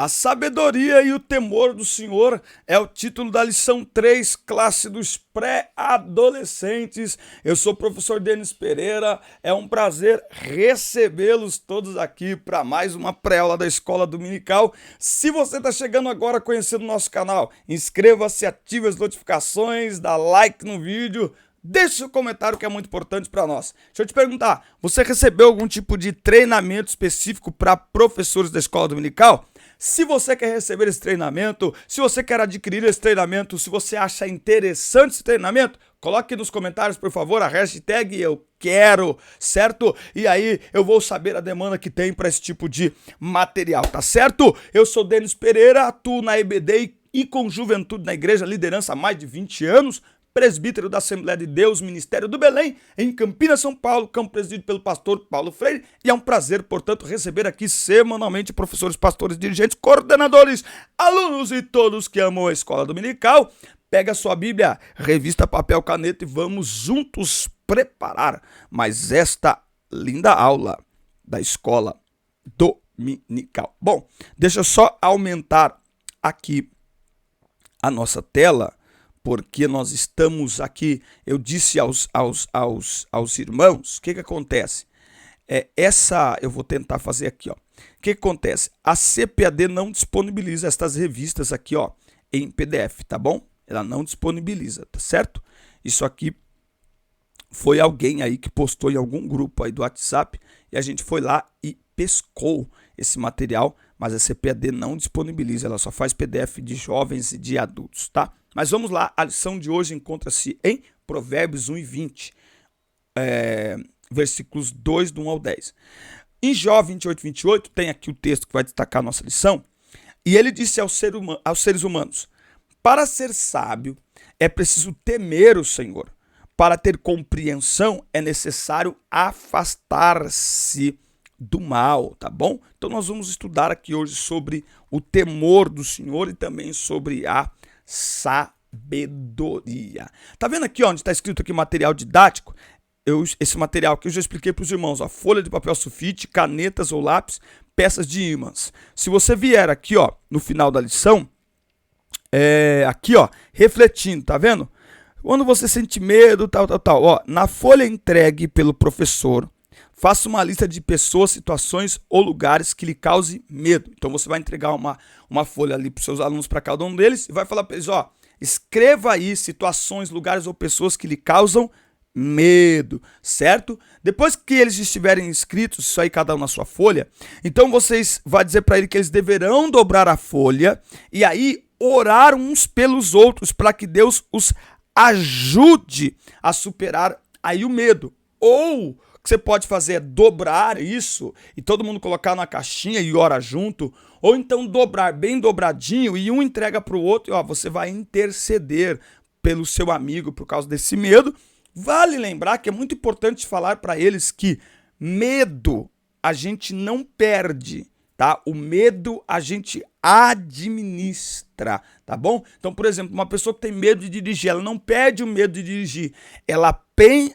A sabedoria e o temor do Senhor é o título da lição 3, classe dos pré-adolescentes. Eu sou o professor Denis Pereira, é um prazer recebê-los todos aqui para mais uma pré-aula da Escola Dominical. Se você está chegando agora conhecendo o nosso canal, inscreva-se, ative as notificações, dá like no vídeo, deixe seu comentário que é muito importante para nós. Deixa eu te perguntar, você recebeu algum tipo de treinamento específico para professores da Escola Dominical? Se você quer receber esse treinamento, se você quer adquirir esse treinamento, se você acha interessante esse treinamento, coloque nos comentários, por favor, a hashtag eu quero, certo? E aí eu vou saber a demanda que tem para esse tipo de material, tá certo? Eu sou Denis Pereira, atuo na EBD e com juventude na igreja, liderança há mais de 20 anos, presbítero da Assembleia de Deus, Ministério do Belém, em Campinas, São Paulo, campo presidido pelo pastor Paulo Freire, e é um prazer, portanto, receber aqui semanalmente professores, pastores, dirigentes, coordenadores, alunos e todos que amam a Escola Dominical. Pega a sua Bíblia, revista, papel, caneta e vamos juntos preparar mais esta linda aula da Escola Dominical. Bom, deixa eu só aumentar aqui a nossa tela, porque nós estamos aqui. Eu disse aos irmãos, o que acontece? Eu vou tentar fazer aqui, ó. O que acontece? A CPAD não disponibiliza estas revistas aqui, ó, em PDF, tá bom? Ela não disponibiliza, tá certo? Isso aqui foi alguém aí que postou em algum grupo aí do WhatsApp e a gente foi lá e pescou esse material, mas a CPAD não disponibiliza, ela só faz PDF de jovens e de adultos, tá? Mas vamos lá, a lição de hoje encontra-se em Provérbios 1 e 20, versículos 2, do 1 ao 10. Em Jó 28, 28, tem aqui o texto que vai destacar a nossa lição, e ele disse aos seres humanos: para ser sábio é preciso temer o Senhor, para ter compreensão é necessário afastar-se do mal, tá bom? Então nós vamos estudar aqui hoje sobre o temor do Senhor e também sobre a sabedoria. Tá vendo aqui onde está escrito aqui material didático? Esse material que eu já expliquei para os irmãos, ó, folha de papel sulfite, canetas ou lápis, peças de ímãs. Se você vier aqui, ó, no final da lição, aqui, ó, refletindo, tá vendo? Quando você sente medo, tal, ó, na folha entregue pelo professor, faça uma lista de pessoas, situações ou lugares que lhe cause medo. Então você vai entregar uma folha ali para os seus alunos, para cada um deles, e vai falar para eles, ó, escreva aí situações, lugares ou pessoas que lhe causam medo, certo? Depois que eles estiverem escritos, isso aí cada um na sua folha, então vocês vão dizer para ele que eles deverão dobrar a folha e aí orar uns pelos outros para que Deus os ajude a superar aí o medo. Ou o que você pode fazer é dobrar isso e todo mundo colocar na caixinha e ora junto, ou então dobrar bem dobradinho e um entrega para o outro e ó, você vai interceder pelo seu amigo por causa desse medo. Vale lembrar que é muito importante falar para eles que medo a gente não perde, tá? O medo a gente administra, tá bom? Então, por exemplo, uma pessoa que tem medo de dirigir, ela não perde o medo de dirigir, ela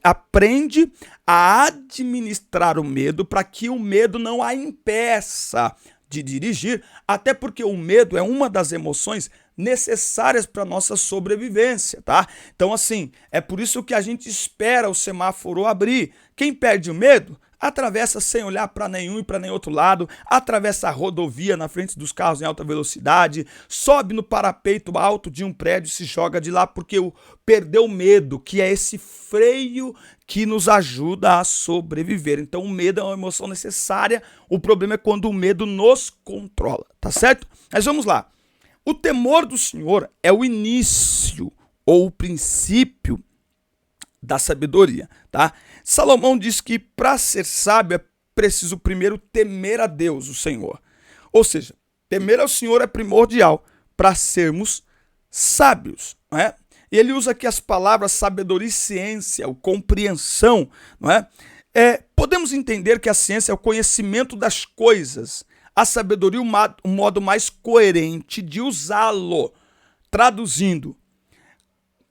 aprende a administrar o medo para que o medo não a impeça de dirigir, até porque o medo é uma das emoções necessárias para nossa sobrevivência, tá? Então, assim, é por isso que a gente espera o semáforo abrir. Quem perde o medo atravessa sem olhar para nenhum e para nem outro lado, atravessa a rodovia na frente dos carros em alta velocidade, sobe no parapeito alto de um prédio e se joga de lá porque perdeu o medo, que é esse freio que nos ajuda a sobreviver. Então o medo é uma emoção necessária, o problema é quando o medo nos controla, tá certo? Mas vamos lá. O temor do Senhor é o início ou o princípio da sabedoria, tá? Salomão diz que para ser sábio é preciso primeiro temer a Deus, o Senhor. Ou seja, temer ao Senhor é primordial para sermos sábios, não é? E ele usa aqui as palavras sabedoria e ciência, ou compreensão, não é? Podemos entender que a ciência é o conhecimento das coisas, a sabedoria o modo mais coerente de usá-lo. Traduzindo,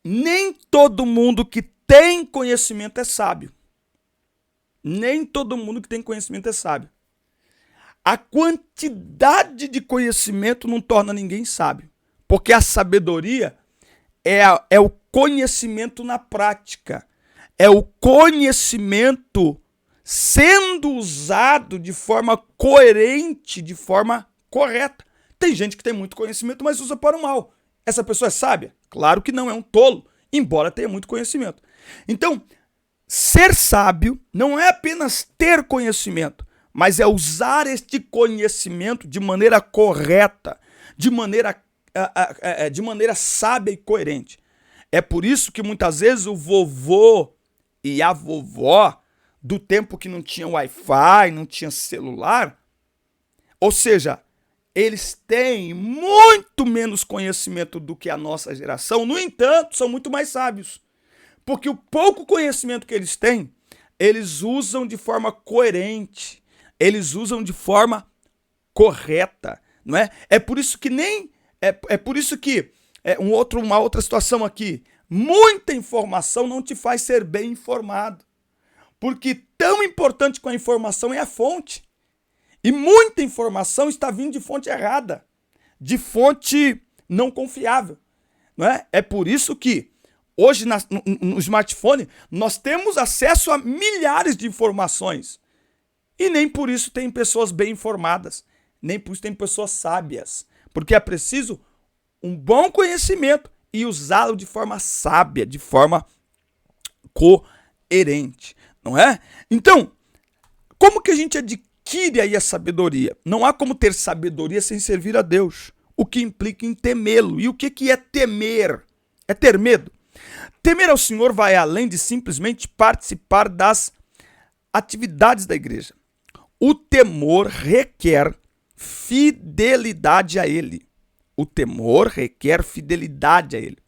nem todo mundo que tem conhecimento é sábio. Nem todo mundo que tem conhecimento é sábio. A quantidade de conhecimento não torna ninguém sábio, porque a sabedoria é o conhecimento na prática, é o conhecimento sendo usado de forma coerente, de forma correta. Tem gente que tem muito conhecimento, mas usa para o mal. Essa pessoa é sábia? Claro que não, é um tolo, embora tenha muito conhecimento. Então, ser sábio não é apenas ter conhecimento, mas é usar este conhecimento de maneira correta, de maneira sábia e coerente. É por isso que muitas vezes o vovô e a vovó, do tempo que não tinha Wi-Fi, não tinha celular, ou seja, eles têm muito menos conhecimento do que a nossa geração, no entanto, são muito mais sábios. Porque o pouco conhecimento que eles têm, eles usam de forma coerente, eles usam de forma correta, não é? É por isso que uma outra situação aqui, muita informação não te faz ser bem informado. Porque tão importante com a informação é a fonte. E muita informação está vindo de fonte errada, de fonte não confiável, não é? É por isso que hoje no smartphone nós temos acesso a milhares de informações. E nem por isso tem pessoas bem informadas, nem por isso tem pessoas sábias. Porque é preciso um bom conhecimento e usá-lo de forma sábia, de forma coerente, não é? Então, como que a gente adquire aí a sabedoria? Não há como ter sabedoria sem servir a Deus, o que implica em temê-lo. E o que é temer? É ter medo. Temer ao Senhor vai além de simplesmente participar das atividades da igreja. O temor requer fidelidade a Ele. O temor requer fidelidade a Ele.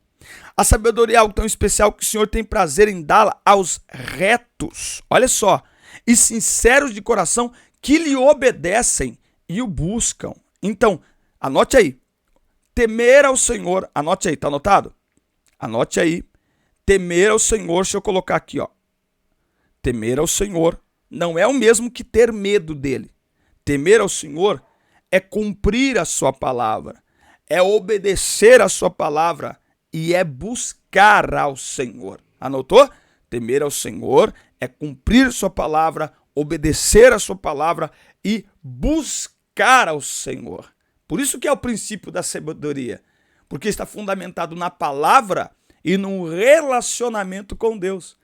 A sabedoria é algo tão especial que o Senhor tem prazer em dá-la aos retos, olha só, e sinceros de coração que lhe obedecem e o buscam. Então, anote aí, temer ao Senhor, anote aí, tá anotado? Anote aí, temer ao Senhor, deixa eu colocar aqui, ó. Temer ao Senhor não é o mesmo que ter medo dele. Temer ao Senhor é cumprir a sua palavra, é obedecer a sua palavra e é buscar ao Senhor. Anotou? Temer ao Senhor é cumprir sua palavra, obedecer a sua palavra e buscar ao Senhor. Por isso que é o princípio da sabedoria, porque está fundamentado na palavra e num relacionamento com Deus.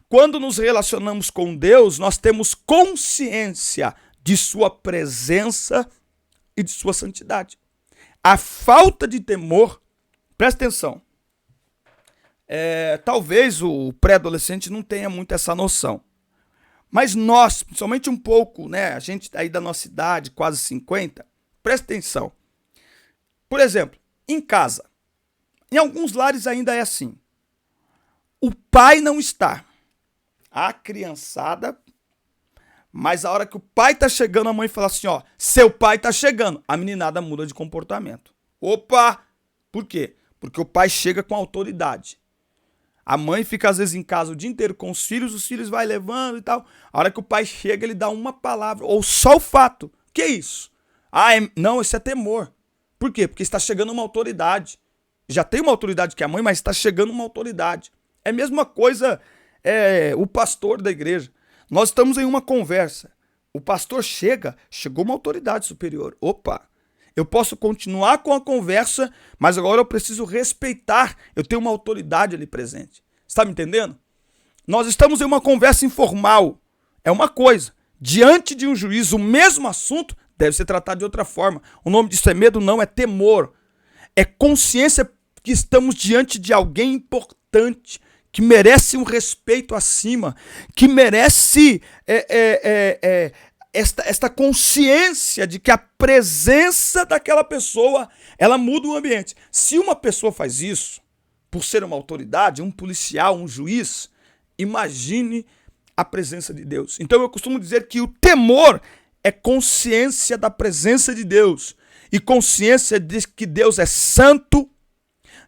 Quando nos relacionamos com Deus, nós temos consciência de sua presença e de sua santidade. A falta de temor, presta atenção, talvez o pré-adolescente não tenha muito essa noção, mas nós, principalmente um pouco, né, a gente aí da nossa idade, quase 50, presta atenção. Por exemplo, em casa, em alguns lares ainda é assim, o pai não está, a criançada, mas a hora que o pai está chegando, a mãe fala assim, ó, seu pai está chegando, a meninada muda de comportamento. Opa! Por quê? Porque o pai chega com autoridade. A mãe fica às vezes em casa o dia inteiro com os filhos vai levando e tal. A hora que o pai chega, ele dá uma palavra, ou só o fato. Que é isso? Não, isso é temor. Por quê? Porque está chegando uma autoridade. Já tem uma autoridade que é a mãe, mas está chegando uma autoridade. É a mesma coisa o pastor da igreja. Nós estamos em uma conversa. O pastor chegou uma autoridade superior. Opa! Eu posso continuar com a conversa, mas agora eu preciso respeitar. Eu tenho uma autoridade ali presente. Está me entendendo? Nós estamos em uma conversa informal. É uma coisa. Diante de um juiz, o mesmo assunto deve ser tratado de outra forma. O nome disso é medo? Não, é temor. É consciência que estamos diante de alguém importante, que merece um respeito acima, que merece esta consciência de que a presença daquela pessoa, ela muda o ambiente. Se uma pessoa faz isso, por ser uma autoridade, um policial, um juiz, imagine a presença de Deus. Então eu costumo dizer que o temor é consciência da presença de Deus e consciência de que Deus é santo,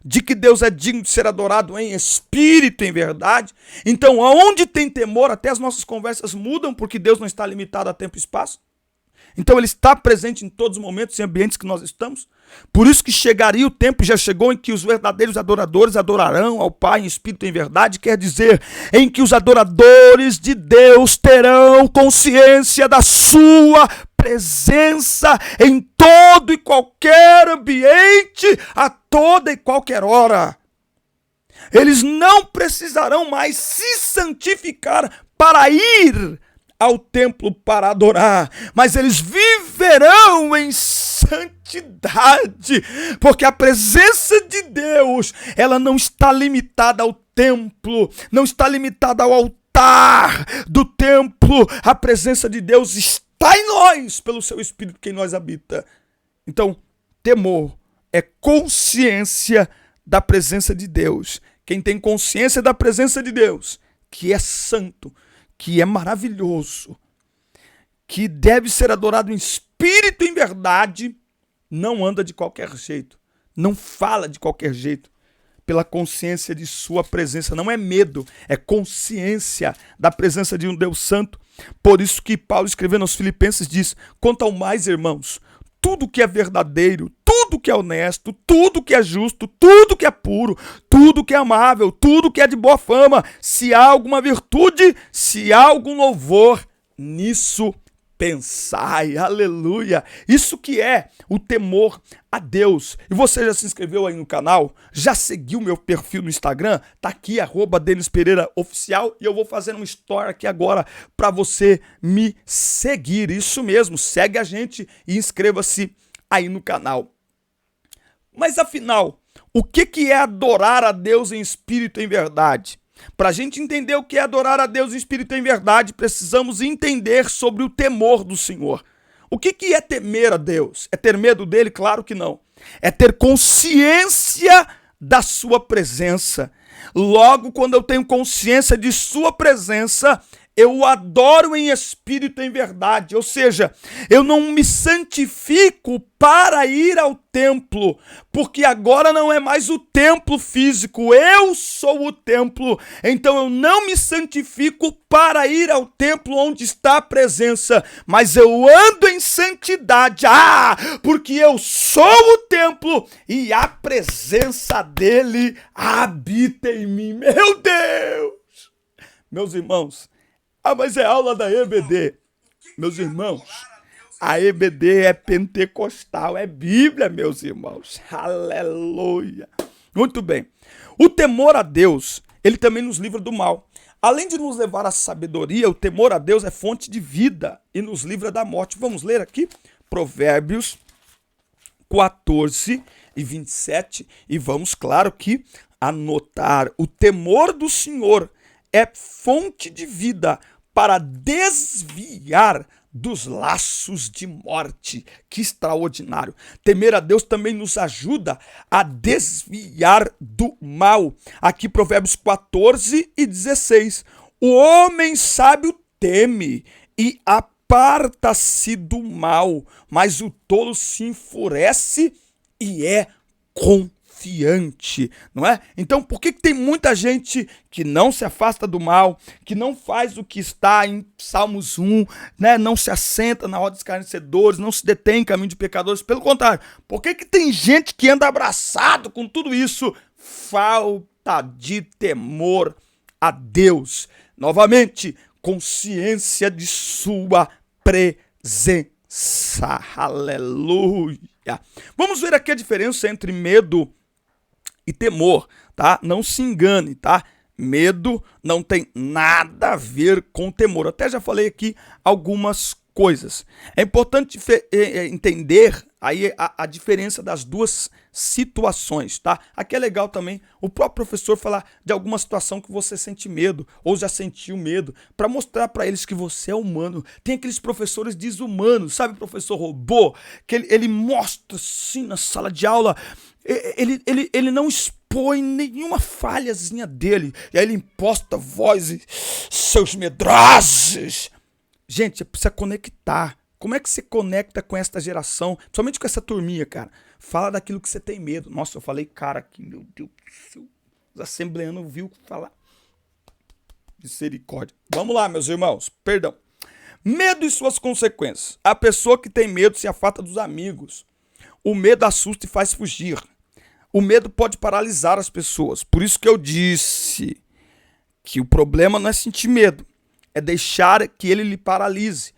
de que Deus é digno de ser adorado em espírito e em verdade. Então, aonde tem temor, até as nossas conversas mudam, porque Deus não está limitado a tempo e espaço. Então ele está presente em todos os momentos e ambientes que nós estamos. Por isso que chegaria o tempo, já chegou, em que os verdadeiros adoradores adorarão ao Pai em espírito e em verdade, quer dizer, em que os adoradores de Deus terão consciência da sua presença em todo e qualquer ambiente, a toda e qualquer hora. Eles não precisarão mais se santificar para ir ao templo para adorar, mas eles viverão em santidade, porque a presença de Deus, ela não está limitada ao templo, não está limitada ao altar do templo. A presença de Deus está em nós, pelo seu Espírito que em nós habita. Então, temor é consciência da presença de Deus. Quem tem consciência da presença de Deus, que é santo, que é maravilhoso, que deve ser adorado em espírito e em verdade, não anda de qualquer jeito, não fala de qualquer jeito, pela consciência de sua presença. Não é medo, é consciência da presença de um Deus santo. Por isso que Paulo, escrevendo aos Filipenses, diz: quanto ao mais, irmãos, tudo que é verdadeiro, tudo que é honesto, tudo que é justo, tudo que é puro, tudo que é amável, tudo que é de boa fama, se há alguma virtude, se há algum louvor, nisso pensai. Aleluia! Isso que é o temor a Deus. E você já se inscreveu aí no canal? Já seguiu meu perfil no Instagram? Tá aqui, @DenisPereiraOficial, e eu vou fazer uma story aqui agora para você me seguir. Isso mesmo, segue a gente e inscreva-se aí no canal. Mas afinal, o que é adorar a Deus em espírito e em verdade? Para a gente entender o que é adorar a Deus em espírito e em verdade, precisamos entender sobre o temor do Senhor. O que é temer a Deus? É ter medo dele? Claro que não. É ter consciência da sua presença. Logo, quando eu tenho consciência de sua presença, eu o adoro em espírito e em verdade. Ou seja, eu não me santifico para ir ao templo, porque agora não é mais o templo físico, eu sou o templo. Então eu não me santifico para ir ao templo onde está a presença, mas eu ando em santidade, porque eu sou o templo e a presença dele habita em mim. Meu Deus! Meus irmãos, mas é aula da EBD. Meus irmãos, a EBD é pentecostal, é Bíblia, meus irmãos. Aleluia. Muito bem. O temor a Deus, ele também nos livra do mal. Além de nos levar à sabedoria, o temor a Deus é fonte de vida e nos livra da morte. Vamos ler aqui Provérbios 14:27 e vamos, claro que, anotar. O temor do Senhor é fonte de vida para desviar dos laços de morte. Que extraordinário. Temer a Deus também nos ajuda a desviar do mal. Aqui Provérbios 14:16. O homem sábio teme e aparta-se do mal, mas o tolo se enfurece e é confiante, não é? Então, por que tem muita gente que não se afasta do mal, que não faz o que está em Salmos 1, né? Não se assenta na roda dos escarnecedores, não se detém em caminho de pecadores? Pelo contrário, por que tem gente que anda abraçado com tudo isso? Falta de temor a Deus. Novamente, consciência de sua presença. Aleluia. Vamos ver aqui a diferença entre medo e temor, tá? Não se engane, tá? Medo não tem nada a ver com temor. Eu até já falei aqui algumas coisas. É importante entender aí a diferença das duas situações, tá? Aqui é legal também o próprio professor falar de alguma situação que você sente medo ou já sentiu medo, para mostrar para eles que você é humano. Tem aqueles professores desumanos, sabe, professor robô, que ele mostra assim na sala de aula, ele não expõe nenhuma falhazinha dele, e aí ele imposta a voz e seus medrosos. Gente, você precisa conectar. Como é que você conecta com esta geração? Principalmente com essa turminha, cara. Fala daquilo que você tem medo. Nossa, eu falei, cara, que meu Deus do céu. Os assembleanos viu falar. Misericórdia. Vamos lá, meus irmãos. Perdão. Medo e suas consequências. A pessoa que tem medo se afasta dos amigos. O medo assusta e faz fugir. O medo pode paralisar as pessoas. Por isso que eu disse que o problema não é sentir medo, é deixar que ele lhe paralise.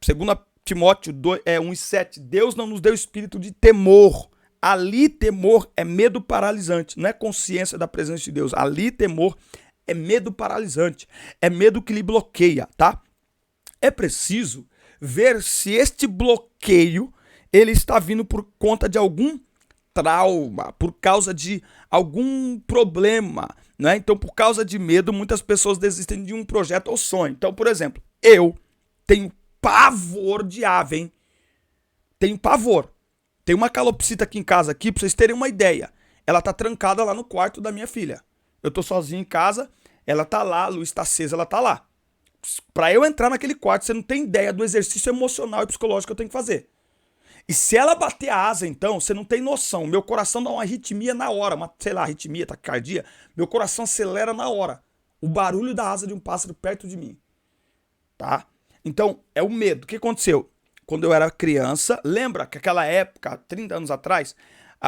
Segundo Timóteo 1:7, Deus não nos deu espírito de temor. Ali temor é medo paralisante, não é consciência da presença de Deus. Ali temor é medo paralisante, é medo que lhe bloqueia, tá? É preciso ver se este bloqueio ele está vindo por conta de algum trauma, por causa de algum problema, né? Então, por causa de medo, muitas pessoas desistem de um projeto ou sonho. Então, por exemplo, eu tenho pavor de ave, hein? Tenho pavor. Tem uma calopsita aqui em casa, aqui, pra vocês terem uma ideia. Ela tá trancada lá no quarto da minha filha. Eu tô sozinho em casa, ela tá lá, a luz tá acesa, ela tá lá. Pra eu entrar naquele quarto, você não tem ideia do exercício emocional e psicológico que eu tenho que fazer. E se ela bater a asa, então, você não tem noção. Meu coração dá uma arritmia na hora, arritmia, taquicardia. Meu coração acelera na hora. O barulho da asa de um pássaro perto de mim. Tá? Então, é o medo. O que aconteceu? Quando eu era criança, lembra que aquela época, 30 anos atrás,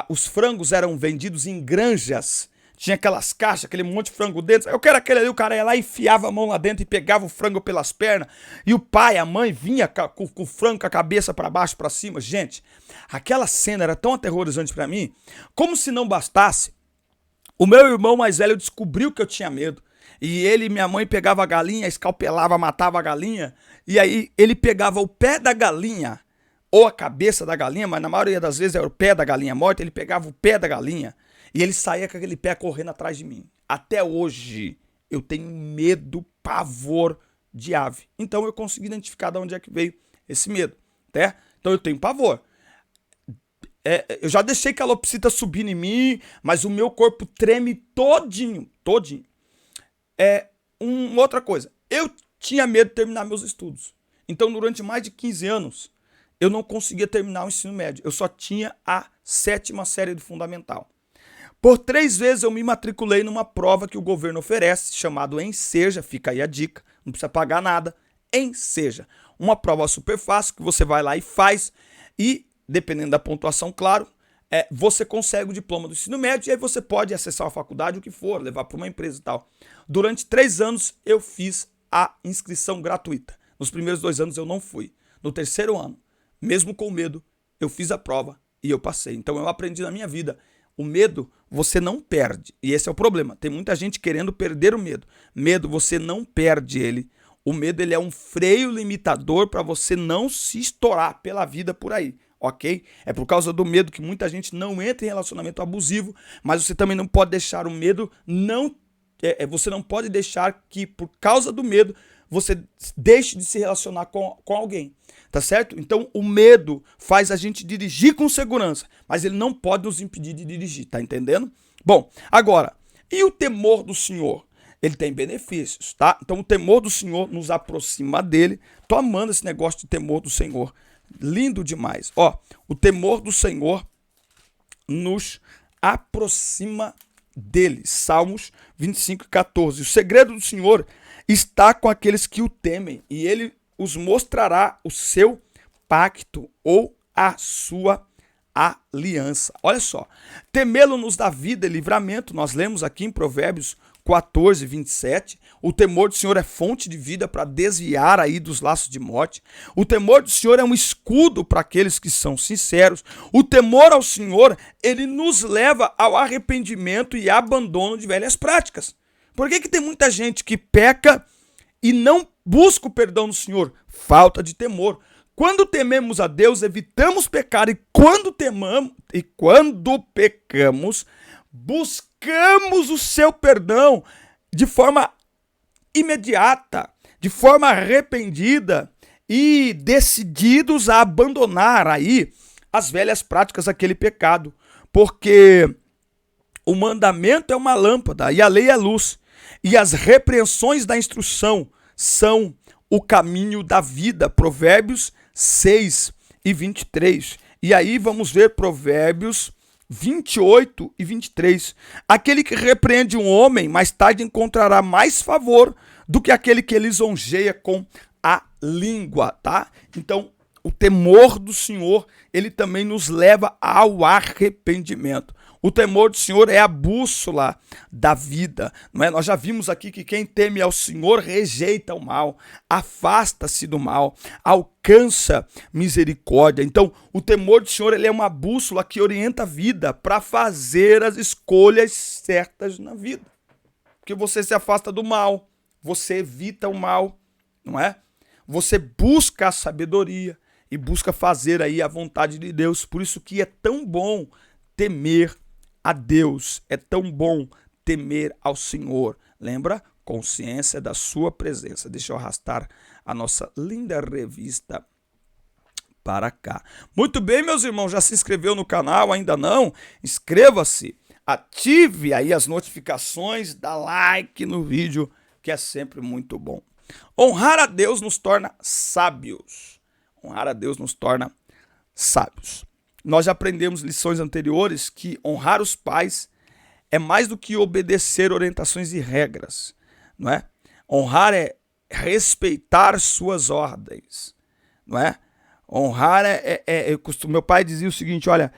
os frangos eram vendidos em granjas. Tinha aquelas caixas, aquele monte de frango dentro. Eu quero aquele ali, o cara ia lá, enfiava a mão lá dentro e pegava o frango pelas pernas. E o pai, a mãe, vinha com o frango com a cabeça para baixo, para cima. Gente, aquela cena era tão aterrorizante para mim. Como se não bastasse, o meu irmão mais velho descobriu que eu tinha medo. E ele e minha mãe pegava a galinha, escalpelava, matava a galinha. E aí ele pegava o pé da galinha, ou a cabeça da galinha, mas na maioria das vezes era o pé da galinha morta. Ele pegava o pé da galinha e ele saía com aquele pé correndo atrás de mim. Até hoje eu tenho medo, pavor de ave. Então eu consegui identificar de onde é que veio esse medo, né? Então eu tenho pavor. Eu já deixei calopsita subir em mim, mas o meu corpo treme todinho. Outra coisa, eu tinha medo de terminar meus estudos. Então durante mais de 15 anos eu não conseguia terminar o ensino médio. Eu só tinha a 7ª série do fundamental. Por 3 vezes eu me matriculei numa prova que o governo oferece, chamado Enseja, fica aí a dica, não precisa pagar nada, Enseja. Uma prova super fácil que você vai lá e faz e, dependendo da pontuação, claro, você consegue o diploma do ensino médio e aí você pode acessar a faculdade, o que for, levar para uma empresa e tal. Durante 3 anos eu fiz a inscrição gratuita. Nos primeiros 2 anos eu não fui. No 3º ano, mesmo com medo, eu fiz a prova e eu passei. Então eu aprendi na minha vida. O medo você não perde. E esse é o problema. Tem muita gente querendo perder o medo. Medo você não perde ele. O medo ele é um freio limitador para você não se estourar pela vida por aí. Ok? É por causa do medo que muita gente não entra em relacionamento abusivo. Mas você também não pode deixar o medo você não pode deixar que por causa do medo você deixe de se relacionar com alguém, tá certo? Então o medo faz a gente dirigir com segurança, mas ele não pode nos impedir de dirigir, tá entendendo? Bom, agora, e o temor do Senhor? Ele tem benefícios, tá? Então o temor do Senhor nos aproxima dele. Tô amando esse negócio de temor do Senhor, lindo demais. Ó, o temor do Senhor nos aproxima dele. Salmos 25:14. O segredo do Senhor está com aqueles que o temem, e ele os mostrará o seu pacto ou a sua aliança. Olha só, temê-lo nos dá vida e livramento. Nós lemos aqui em Provérbios 14:27. O temor do Senhor é fonte de vida para desviar aí dos laços de morte. O temor do Senhor é um escudo para aqueles que são sinceros. O temor ao Senhor, ele nos leva ao arrependimento e abandono de velhas práticas. Por que tem muita gente que peca e não busca o perdão do Senhor? Falta de temor. Quando tememos a Deus, evitamos pecar, e quando pecamos, buscamos o seu perdão de forma imediata, de forma arrependida e decididos a abandonar aí as velhas práticas daquele pecado, porque o mandamento é uma lâmpada e a lei é luz, e as repreensões da instrução são o caminho da vida. Provérbios 6:23. E aí vamos ver Provérbios 28:23. Aquele que repreende um homem, mais tarde encontrará mais favor do que aquele que lisonjeia com a língua, tá? Então, o temor do Senhor, ele também nos leva ao arrependimento. O temor do Senhor é a bússola da vida, não é? Nós já vimos aqui que quem teme ao Senhor rejeita o mal, afasta-se do mal, alcança misericórdia. Então, o temor do Senhor, ele é uma bússola que orienta a vida para fazer as escolhas certas na vida. Porque você se afasta do mal, você evita o mal, não é? Você busca a sabedoria e busca fazer aí a vontade de Deus. Por isso que é tão bom temer a Deus, é tão bom temer ao Senhor. Lembra? Consciência da sua presença. Deixa eu arrastar a nossa linda revista para cá. Muito bem, meus irmãos, já se inscreveu no canal? Ainda não? Inscreva-se, ative aí as notificações, dá like no vídeo, que é sempre muito bom. Honrar a Deus nos torna sábios. Honrar a Deus nos torna sábios. Nós já aprendemos lições anteriores que honrar os pais é mais do que obedecer orientações e regras, não é? Honrar é respeitar suas ordens, não é? Honrar meu pai dizia o seguinte, olha,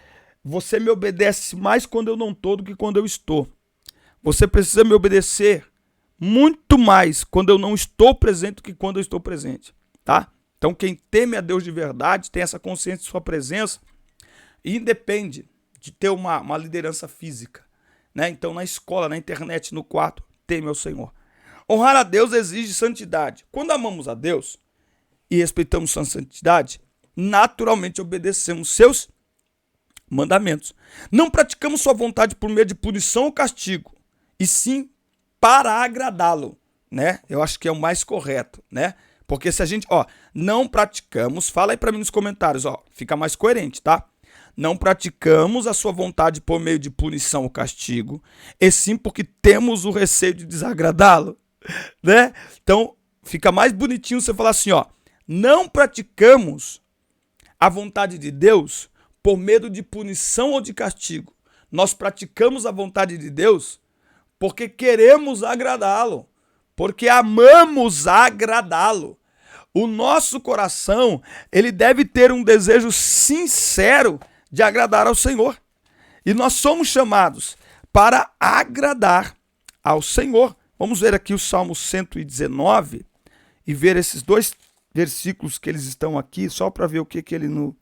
você me obedece mais quando eu não estou do que quando eu estou. Você precisa me obedecer muito mais quando eu não estou presente do que quando eu estou presente, tá? Então quem teme a Deus de verdade, tem essa consciência de sua presença, e independe de ter uma liderança física, né? Então na escola, na internet, no quarto, teme ao Senhor. Honrar a Deus exige santidade. Quando amamos a Deus e respeitamos sua santidade, naturalmente obedecemos seus mandamentos. Não praticamos sua vontade por meio de punição ou castigo, e sim para agradá-lo, né? Eu acho que é o mais correto, né? Porque se a gente, não praticamos, fala aí para mim nos comentários, fica mais coerente, tá? Não praticamos a sua vontade por meio de punição ou castigo, e sim porque temos o receio de desagradá-lo, né? Então, fica mais bonitinho você falar assim, não praticamos a vontade de Deus por medo de punição ou de castigo. Nós praticamos a vontade de Deus porque queremos agradá-lo, porque amamos agradá-lo. O nosso coração, ele deve ter um desejo sincero de agradar ao Senhor. E nós somos chamados para agradar ao Senhor. Vamos ver aqui o Salmo 119 e ver esses dois versículos que eles estão aqui, só para ver o que ele no...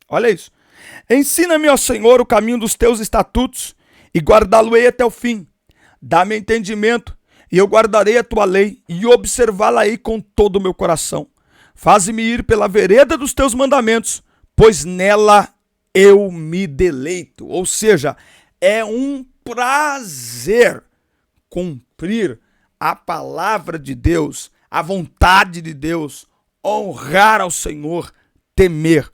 Olha isso. Ensina-me, ó Senhor, o caminho dos teus estatutos e guardá-lo-ei até o fim. Dá-me entendimento e eu guardarei a tua lei e observá-la-ei com todo o meu coração. Faze-me ir pela vereda dos teus mandamentos, pois nela eu me deleito. Ou seja, é um prazer cumprir a palavra de Deus, a vontade de Deus, honrar ao Senhor, temer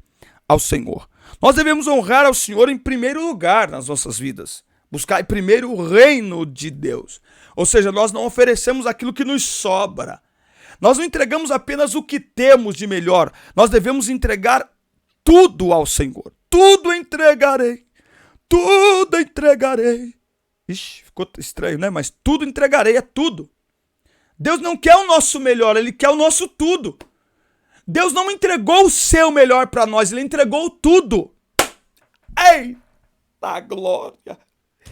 ao Senhor. Nós devemos honrar ao Senhor em primeiro lugar nas nossas vidas. Buscar primeiro o reino de Deus. Ou seja, nós não oferecemos aquilo que nos sobra. Nós não entregamos apenas o que temos de melhor. Nós devemos entregar tudo ao Senhor. Tudo entregarei. Tudo entregarei. Ixi, ficou estranho, né? Mas tudo entregarei, é tudo. Deus não quer o nosso melhor, Ele quer o nosso tudo. Deus não entregou o seu melhor para nós, Ele entregou tudo. Eita glória!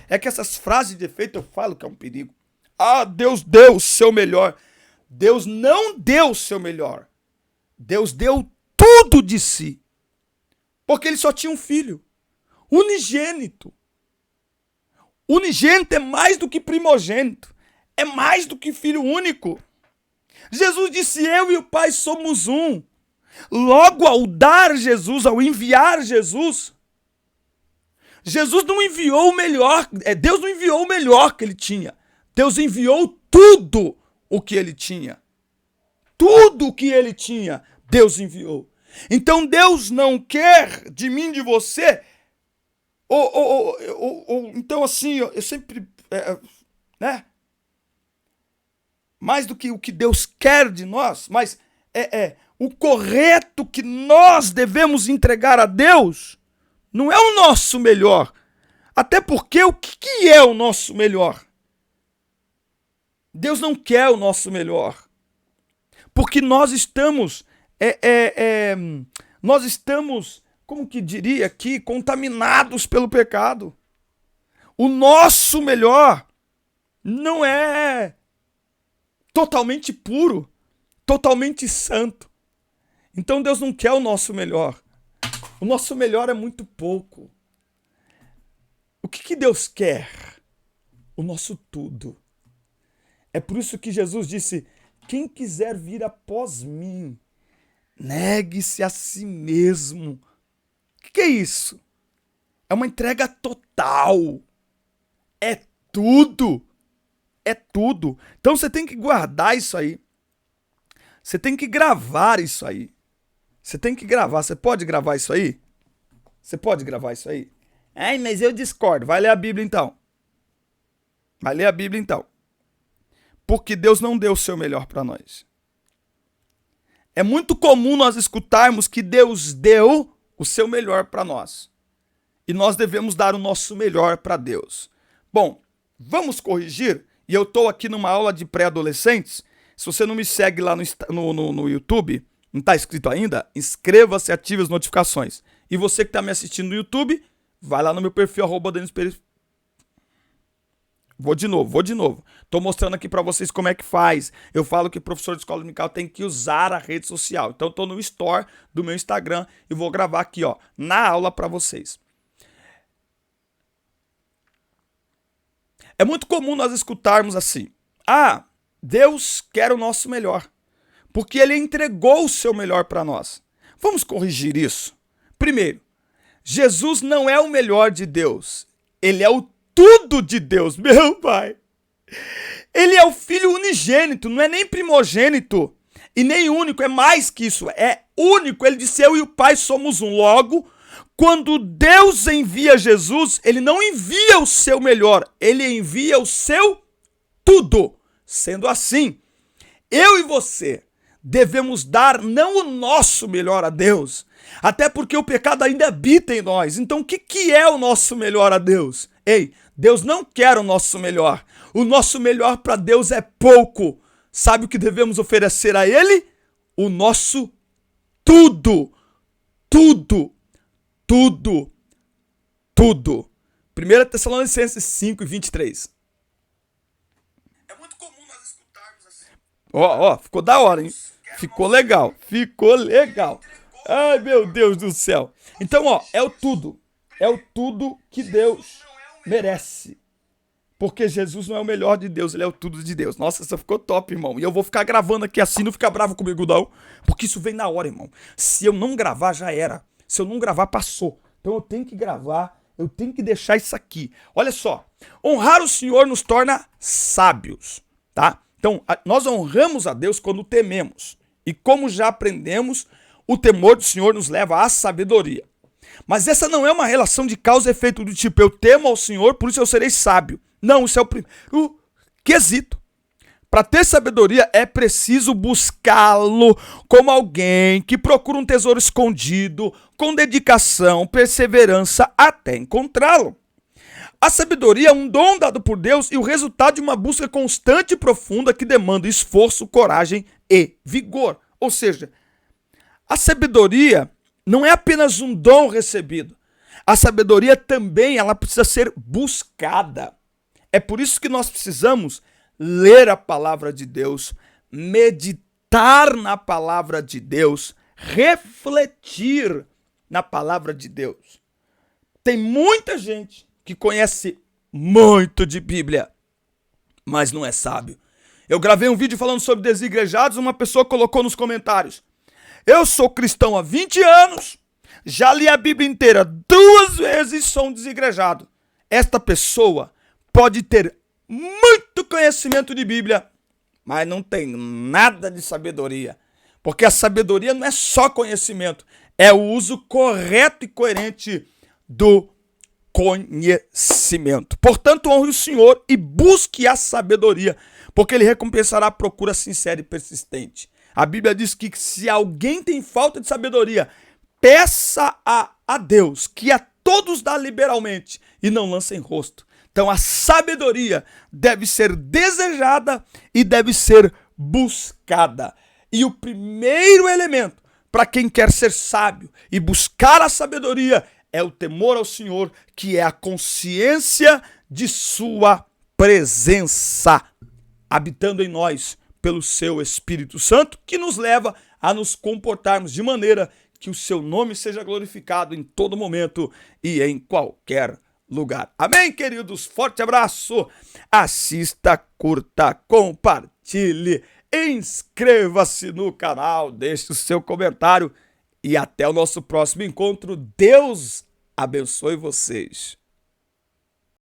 É que essas frases de efeito eu falo que é um perigo. Deus deu o seu melhor. Deus não deu o seu melhor. Deus deu tudo de si. Porque Ele só tinha um filho. Unigênito. Unigênito é mais do que primogênito. É mais do que filho único. Jesus disse, eu e o Pai somos um. Logo, ao dar Jesus, ao enviar Jesus, Jesus não enviou o melhor, Deus não enviou o melhor que Ele tinha. Deus enviou tudo o que Ele tinha. Tudo o que Ele tinha, Deus enviou. Então Deus não quer de mim, de você, então assim, eu sempre, né? Mais do que o que Deus quer de nós, mas o correto que nós devemos entregar a Deus não é o nosso melhor. Até porque o que é o nosso melhor? Deus não quer o nosso melhor. Porque nós estamos, como que diria aqui, contaminados pelo pecado. O nosso melhor não é totalmente puro, totalmente santo. Então Deus não quer o nosso melhor. O nosso melhor é muito pouco. O que Deus quer? O nosso tudo. É por isso que Jesus disse: quem quiser vir após mim, negue-se a si mesmo. O que é isso? É uma entrega total. É tudo. É tudo. Então você tem que guardar isso aí. Você tem que gravar isso aí. Você tem que gravar. Você pode gravar isso aí? Você pode gravar isso aí? Ai, mas eu discordo. Vai ler a Bíblia então. Vai ler a Bíblia então. Porque Deus não deu o seu melhor para nós. É muito comum nós escutarmos que Deus deu o seu melhor para nós. E nós devemos dar o nosso melhor para Deus. Bom, vamos corrigir. E eu estou aqui numa aula de pré-adolescentes. Se você não me segue lá no YouTube, não está inscrito ainda, inscreva-se e ative as notificações. E você que está me assistindo no YouTube, vai lá no meu perfil, @DenisPereira. Vou de novo. Tô mostrando aqui para vocês como é que faz. Eu falo que professor de escola dominical tem que usar a rede social. Então tô no store do meu Instagram e vou gravar aqui, ó, na aula para vocês. É muito comum nós escutarmos assim: ah, Deus quer o nosso melhor, porque Ele entregou o seu melhor para nós. Vamos corrigir isso. Primeiro, Jesus não é o melhor de Deus. Ele é o tudo de Deus, meu Pai. Ele é o Filho unigênito, não é nem primogênito e nem único, é mais que isso, é único. Ele disse: eu e o Pai somos um. Logo, quando Deus envia Jesus, Ele não envia o seu melhor, Ele envia o seu tudo. Sendo assim, eu e você devemos dar não o nosso melhor a Deus, até porque o pecado ainda habita em nós. Então o que é o nosso melhor a Deus? Ei, Deus não quer o nosso melhor. O nosso melhor para Deus é pouco. Sabe o que devemos oferecer a Ele? O nosso tudo. Tudo. Tudo. Tudo. 1 Tessalonicenses 5:23. É muito comum nós escutarmos assim. Ó, ficou da hora, hein? Ficou legal. Ai, meu Deus do céu. Então, ó, é o tudo. É o tudo que Deus merece. Porque Jesus não é o melhor de Deus, Ele é o tudo de Deus. Nossa, isso ficou top, irmão. E eu vou ficar gravando aqui assim, não fica bravo comigo não, porque isso vem na hora, irmão. Se eu não gravar, já era. Se eu não gravar, passou. Então eu tenho que gravar, eu tenho que deixar isso aqui. Olha só, honrar o Senhor nos torna sábios, tá? Então, nós honramos a Deus quando tememos. E como já aprendemos, o temor do Senhor nos leva à sabedoria. Mas essa não é uma relação de causa e efeito do tipo: eu temo ao Senhor, por isso eu serei sábio. Não, isso é o primeiro quesito. Para ter sabedoria é preciso buscá-lo como alguém que procura um tesouro escondido, com dedicação, perseverança, até encontrá-lo. A sabedoria é um dom dado por Deus e o resultado de uma busca constante e profunda que demanda esforço, coragem e vigor. Ou seja, a sabedoria não é apenas um dom recebido. A sabedoria também, ela precisa ser buscada. É por isso que nós precisamos ler a palavra de Deus, meditar na palavra de Deus, refletir na palavra de Deus. Tem muita gente que conhece muito de Bíblia, mas não é sábio. Eu gravei um vídeo falando sobre desigrejados, uma pessoa colocou nos comentários: eu sou cristão há 20 anos, já li a Bíblia inteira 2 vezes e sou um desigrejado. Esta pessoa pode ter muito conhecimento de Bíblia, mas não tem nada de sabedoria. Porque a sabedoria não é só conhecimento, é o uso correto e coerente do conhecimento. Portanto, honre o Senhor e busque a sabedoria, porque Ele recompensará a procura sincera e persistente. A Bíblia diz que se alguém tem falta de sabedoria, peça a Deus, que a todos dá liberalmente, e não lança em rosto. Então a sabedoria deve ser desejada e deve ser buscada. E o primeiro elemento para quem quer ser sábio e buscar a sabedoria é o temor ao Senhor, que é a consciência de sua presença, habitando em nós pelo seu Espírito Santo, que nos leva a nos comportarmos de maneira que o seu nome seja glorificado em todo momento e em qualquer lugar. Amém, queridos? Forte abraço. Assista, curta, compartilhe, inscreva-se no canal, deixe o seu comentário e até o nosso próximo encontro. Deus abençoe vocês.